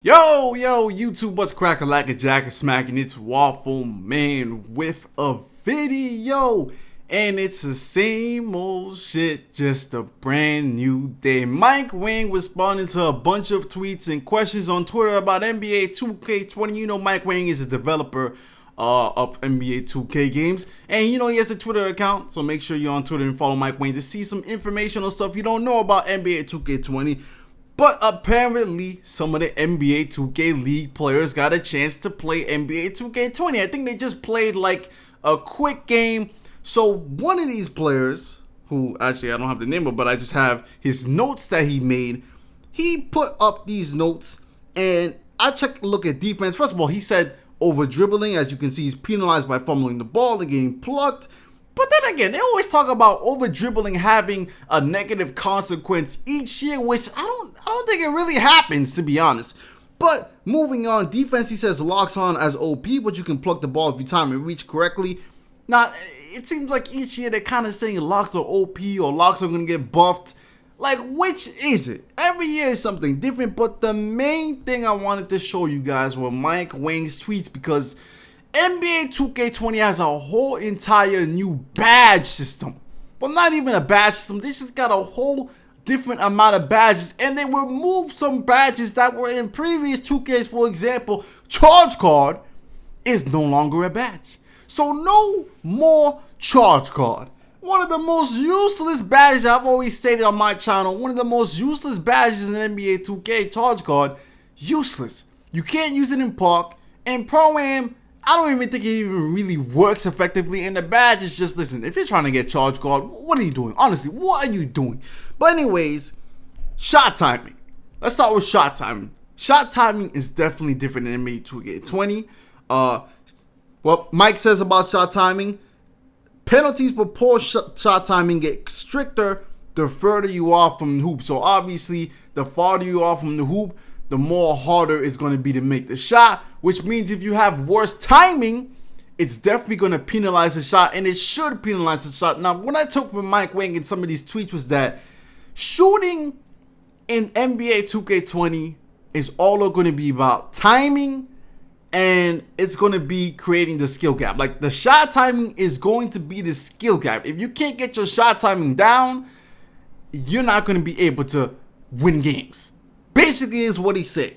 Yo, YouTube, what's crackalackajackasmacin? It's Waffleman with a video, and it's the same old shit, just a brand new day. Mike Wang responding to a bunch of tweets and questions on Twitter about NBA 2K20. You know, Mike Wang is a developer of NBA 2K games, and he has a Twitter account, so make sure you're on Twitter and follow Mike Wang to see some informational stuff you don't know about NBA 2K20. But apparently, some of the NBA 2K League players got a chance to play NBA 2K20. I think they just played like a quick game. So one of these players, who actually I don't have the name of, but I just have his notes that he made. He put up these notes, and I checked a look at defense. First of all, he said over dribbling. As you can see, he's penalized by fumbling the ball and getting plucked. But then again, they always talk about over dribbling having a negative consequence each year, which I don't think it really happens, to be honest. But moving on, defense, he says locks on as OP, but you can pluck the ball if you time and reach correctly. Now, it seems like each year they're kind of saying locks are OP or locks are going to get buffed. Like, which is it? Every year is something different, but the main thing I wanted to show you guys were Mike Wang's tweets, because NBA 2K20 has a whole entire new badge system. Well, not even a badge system. They just got a whole different amount of badges, and they removed some badges that were in previous 2Ks. For example, charge card is no longer a badge. So no more charge card. One of the most useless badges I've always stated on my channel. One of the most useless badges in NBA 2K, charge card. Useless. You can't use it in Park. In Pro-Am, I don't even think it even really works effectively, and the badge is just, listen, if you're trying to get charge card, what are you doing? Honestly, what are you doing? But anyways, shot timing. Let's start with shot timing. Shot timing is definitely different than NBA 2K20. What Mike says about shot timing, penalties for poor shot timing get stricter the further you are from the hoop. So obviously, the farther you are from the hoop, the more harder it's going to be to make the shot, which means if you have worse timing, it's definitely going to penalize the shot, and it should penalize the shot. Now, what I took from Mike Wang in some of these tweets was that shooting in NBA 2K20 is all going to be about timing, and it's going to be creating the skill gap. Like, the shot timing is going to be the skill gap. If you can't get your shot timing down, you're not going to be able to win games. Basically is what he said.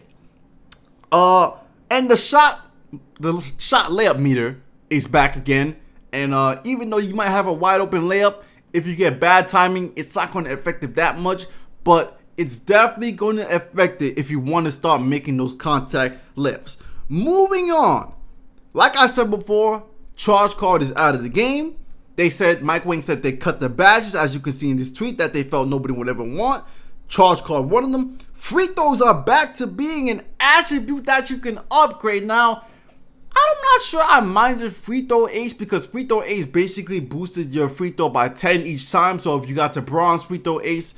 And the shot layup meter is back again. And even though you might have a wide open layup, if you get bad timing, it's not going to affect it that much. But it's definitely going to affect it if you want to start making those contact layups. Moving on. Like I said before, charge card is out of the game. They said, Mike Wang said they cut the badges, as you can see in this tweet, that they felt nobody would ever want. Charge card, one of them. Free throws are back to being an attribute that you can upgrade. Now, I'm not sure I minded free throw ace, because free throw ace basically boosted your free throw by 10 each time. So if you got the bronze free throw ace,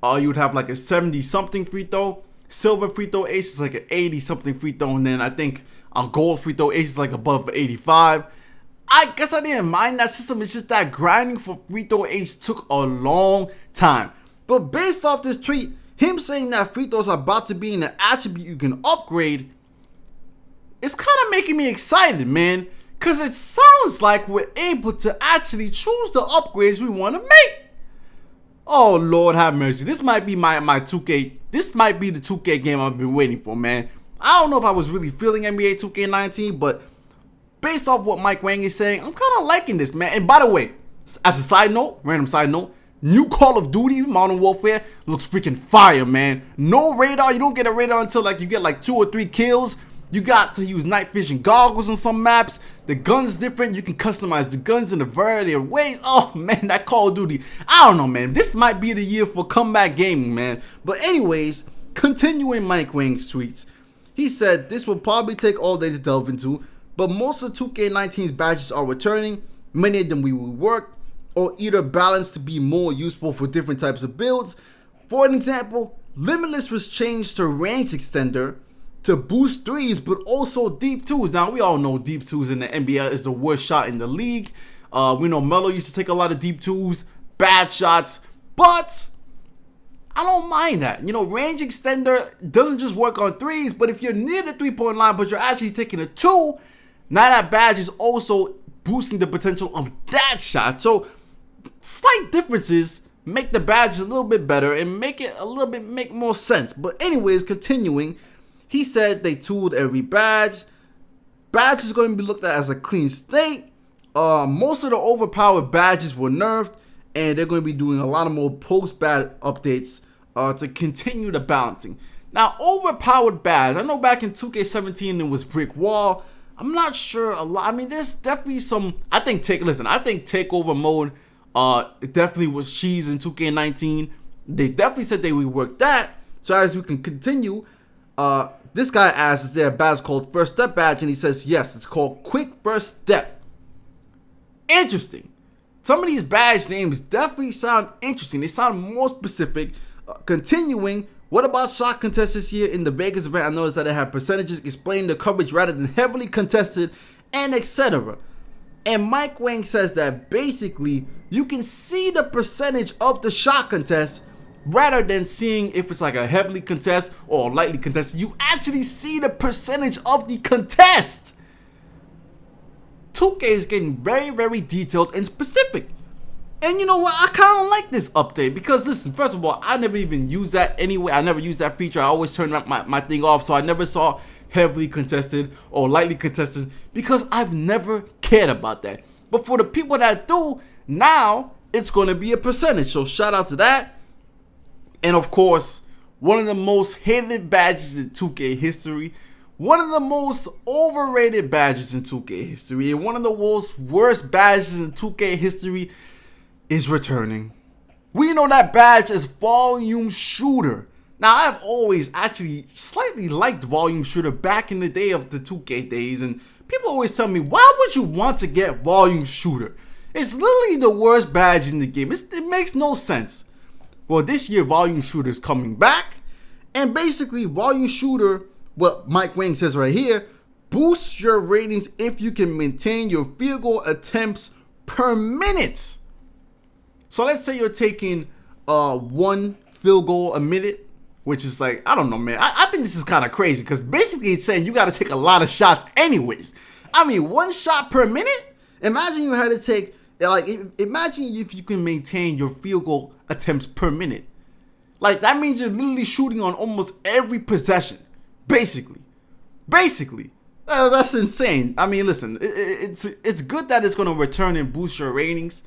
you would have like a 70 something free throw. Silver free throw ace is like an 80 something free throw, and then I think a gold free throw ace is like above 85. I guess I didn't mind that system. It's just that grinding for free throw ace took a long time. But based off this tweet, him saying that free throws are about to be an attribute you can upgrade, it's kind of making me excited, man. Because it sounds like we're able to actually choose the upgrades we want to make. Oh, Lord have mercy. This might be my 2K. This might be the 2K game I've been waiting for, man. I don't know if I was really feeling NBA 2K19, but based off what Mike Wang is saying, I'm kind of liking this, man. And by the way, as a side note, random side note, new Call of Duty Modern Warfare looks freaking fire, man. No radar. You don't get a radar until like you get like 2 or 3 kills. You got to use night vision goggles on some maps. The gun's different. You can customize the guns in a variety of ways. Oh, man, that Call of Duty. I don't know, man. This might be the year for comeback gaming, man. But anyways, continuing Mike Wang's tweets. He said this will probably take all day to delve into, but most of 2K19's badges are returning. Many of them we will work or either balanced to be more useful for different types of builds. For an example, Limitless was changed to range extender to boost threes, but also deep twos. Now, we all know deep twos in the NBA is the worst shot in the league. We know Melo used to take a lot of deep twos, bad shots, but I don't mind that. You know, range extender doesn't just work on threes, but if you're near the 3-point line, but you're actually taking a 2, now that badge is also boosting the potential of that shot. So slight differences make the badge a little bit better and make it a little bit make more sense. But anyways, continuing, he said they tooled every badge. Badge is going to be looked at as a clean state. Most of the overpowered badges were nerfed, and they're going to be doing a lot of more post-badge updates to continue the balancing. Now, overpowered badge, I know back in 2K17 it was Brick Wall. I'm not sure a lot. I mean, there's definitely some. I think takeover mode it definitely was cheese in 2K19. They definitely said they reworked that. So as we can continue, this guy asks, is there a badge called First Step badge? And he says, yes, it's called Quick First Step. Interesting. Some of these badge names definitely sound interesting. They sound more specific. Continuing, what about shot contests this year in the Vegas event? I noticed that they have percentages explaining the coverage rather than heavily contested and etc. And Mike Wang says that basically you can see the percentage of the shot contest rather than seeing if it's like a heavily contested or lightly contested. You actually see the percentage of the contest. 2K is getting very, very detailed and specific. And you know what? I kind of like this update because, listen, first of all, I never even used that anyway. I never used that feature. I always turned my thing off, so I never saw heavily contested or lightly contested because I've never cared about that. But for the people that do, now it's going to be a percentage. So shout out to that. And of course, one of the most hated badges in 2K history. One of the most overrated badges in 2K history. And one of the worst badges in 2K history is returning. We know that badge as Volume Shooter. Now, I've always actually slightly liked Volume Shooter back in the day of the 2K days, and people always tell me, why would you want to get Volume Shooter? It's literally the worst badge in the game. It makes no sense. Well, this year, Volume Shooter is coming back, and basically, Volume Shooter, what Mike Wang says right here, boosts your ratings if you can maintain your field goal attempts per minute. So let's say you're taking 1 field goal a minute, which is like, I don't know, man. I think this is kind of crazy because basically it's saying you got to take a lot of shots anyways. I mean, 1 shot per minute? Imagine you had to take, imagine if you can maintain your field goal attempts per minute. Like, that means you're literally shooting on almost every possession. Basically. That's insane. I mean, listen, it's good that it's going to return and boost your ratings.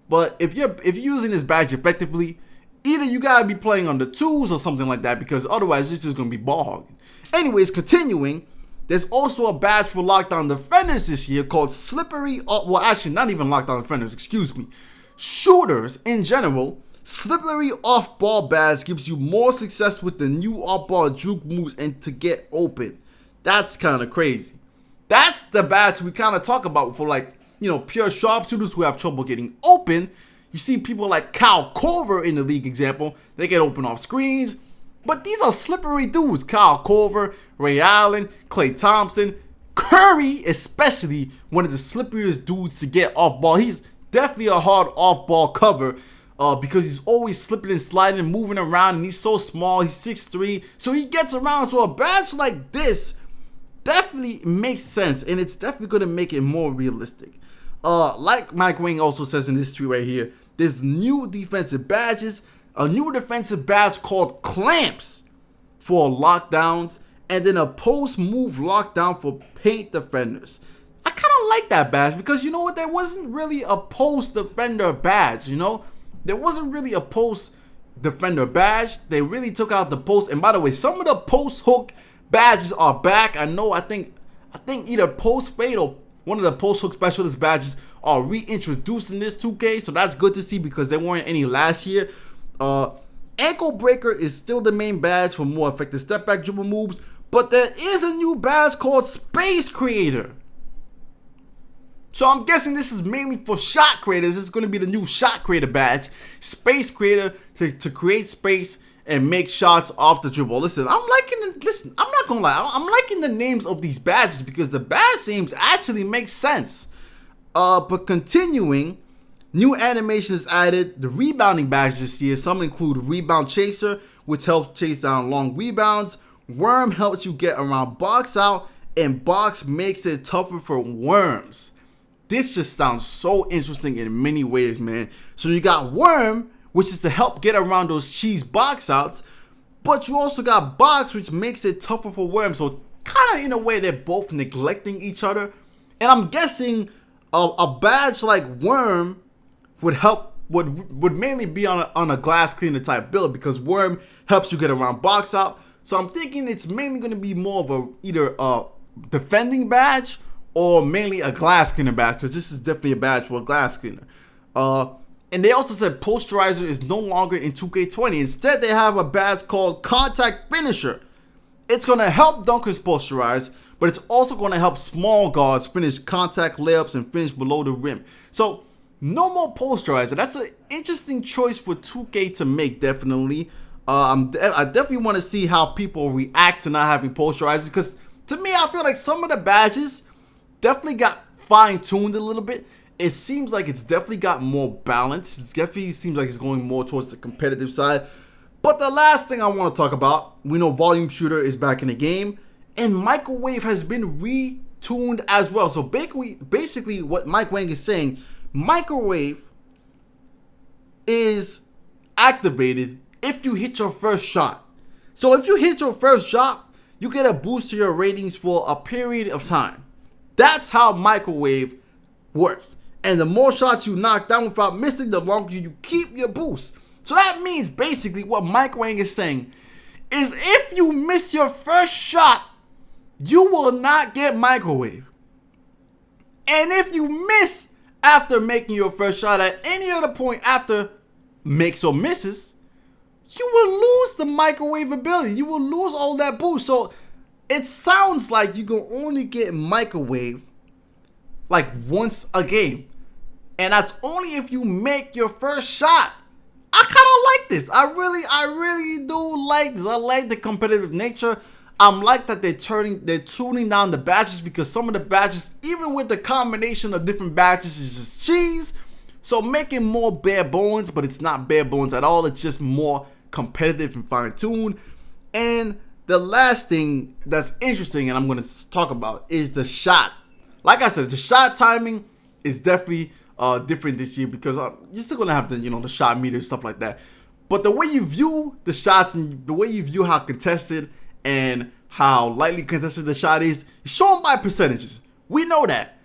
But if you're using this badge effectively, either you gotta be playing on the 2s or something like that, because otherwise it's just gonna be ball hogging. Anyways, continuing, there's also a badge for lockdown defenders this year called slippery. Well, actually, not even lockdown defenders. Excuse me, shooters in general. Slippery off-ball badge gives you more success with the new off-ball juke moves and to get open. That's kind of crazy. That's the badge we kind of talk about for, like, you know, pure sharpshooters who have trouble getting open. You see people like Kyle Korver in the league example. They get open off screens. But these are slippery dudes. Kyle Korver, Ray Allen, Klay Thompson. Curry, especially, one of the slipperiest dudes to get off ball. He's definitely a hard off ball cover because he's always slipping and sliding and moving around. And he's so small. He's 6'3". So he gets around. So a badge like this definitely makes sense. And it's definitely going to make it more realistic. Like Mike Wang also says in this tweet right here, there's new defensive badges, a new defensive badge called clamps for lockdowns, and then a post-move lockdown for paint defenders. I kind of like that badge because, you know what, there wasn't really a post-defender badge, you know? There wasn't really a post-defender badge. They really took out the post, and by the way, some of the post-hook badges are back. I think either post-fade or one of the post-hook specialist badges are reintroduced in this 2K, so that's good to see because there weren't any last year. Ankle breaker is still the main badge for more effective step back dribble moves, but there is a new badge called Space Creator. So I'm guessing this is mainly for shot creators. This is going to be the new shot creator badge. Space Creator to create space and make shots off the dribble. Listen, I'm not gonna lie, I'm liking the names of these badges because the badge names actually make sense. But continuing, New animations added. The rebounding badges this year. Some include Rebound Chaser, which helps chase down long rebounds. Worm helps you get around box out, and box makes it tougher for worms. This just sounds so interesting in many ways, man. So you got Worm, which is to help get around those cheese box outs, but you also got Box, which makes it tougher for Worm. So kind of in a way they're both neglecting each other. And I'm guessing a badge like Worm would help, would mainly be on a glass cleaner type build, because Worm helps you get around box out. So I'm thinking it's mainly going to be more of either a defending badge or mainly a glass cleaner badge, because this is definitely a badge for a glass cleaner. And they also said Posterizer is no longer in 2K20. Instead, they have a badge called Contact Finisher. It's going to help dunkers posterize, but it's also going to help small guards finish contact layups and finish below the rim. So no more posterizer. That's an interesting choice for 2K to make, definitely. I definitely want to see how people react to not having posterizers, because to me, I feel like some of the badges definitely got fine-tuned a little bit. It seems like it's definitely got more balance. It definitely seems like it's going more towards the competitive side. But the last thing I want to talk about, we know Volume Shooter is back in the game, and Microwave has been retuned as well. So basically what Mike Wang is saying, Microwave is activated if you hit your first shot. So if you hit your first shot, you get a boost to your ratings for a period of time. That's how Microwave works. And the more shots you knock down without missing, the longer you keep your boost. So that means basically what Mike Wang is saying is if you miss your first shot, you will not get Microwave. And if you miss after making your first shot at any other point after makes or misses, you will lose the Microwave ability. You will lose all that boost. So it sounds like you can only get Microwave like once a game. And that's only if you make your first shot. I kind of like this. I really do like this. I like the competitive nature. I'm like that they're tuning down the badges, because some of the badges, even with the combination of different badges, is just cheese. So making more bare bones, but it's not bare bones at all. It's just more competitive and fine-tuned. And the last thing that's interesting, and I'm going to talk about, is the shot. Like I said, the shot timing is definitely different this year, because you're still gonna have the shot meter and stuff like that. But the way you view the shots and the way you view how contested and how lightly contested the shot is shown by percentages. We know that.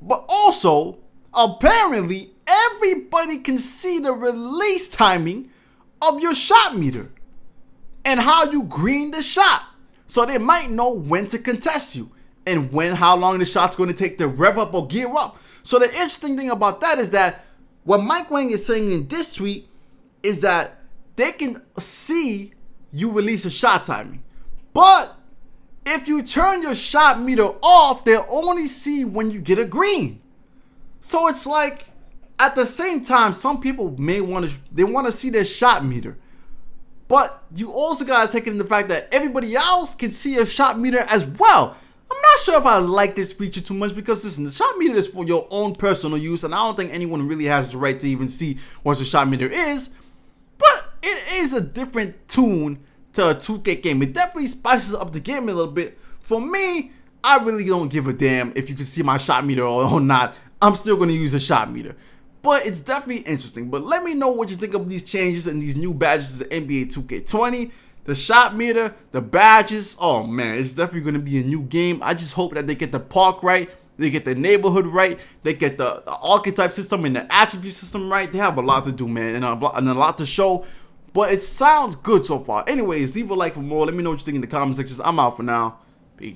But also, apparently, everybody can see the release timing of your shot meter and how you green the shot. So they might know when to contest you and how long the shot's going to take to rev up or gear up. So the interesting thing about that is that what Mike Wang is saying in this tweet is that they can see you release a shot timing. But if you turn your shot meter off, they'll only see when you get a green. So it's like, at the same time, some people may want to see their shot meter. But you also got to take into the fact that everybody else can see your shot meter as well. I'm not sure if I like this feature too much, because listen, the shot meter is for your own personal use, and I don't think anyone really has the right to even see what the shot meter is. But it is a different tune to a 2K game. It definitely spices up the game a little bit. For me, I really don't give a damn if you can see my shot meter or not. I'm still going to use a shot meter. But it's definitely interesting. But let me know what you think of these changes and these new badges to NBA 2K20. The shot meter, the badges, oh man, it's definitely going to be a new game. I just hope that they get the park right, they get the neighborhood right, they get the archetype system and the attribute system right. They have a lot to do, man, and a lot to show, but it sounds good so far. Anyways, leave a like for more. Let me know what you think in the comment section. I'm out for now.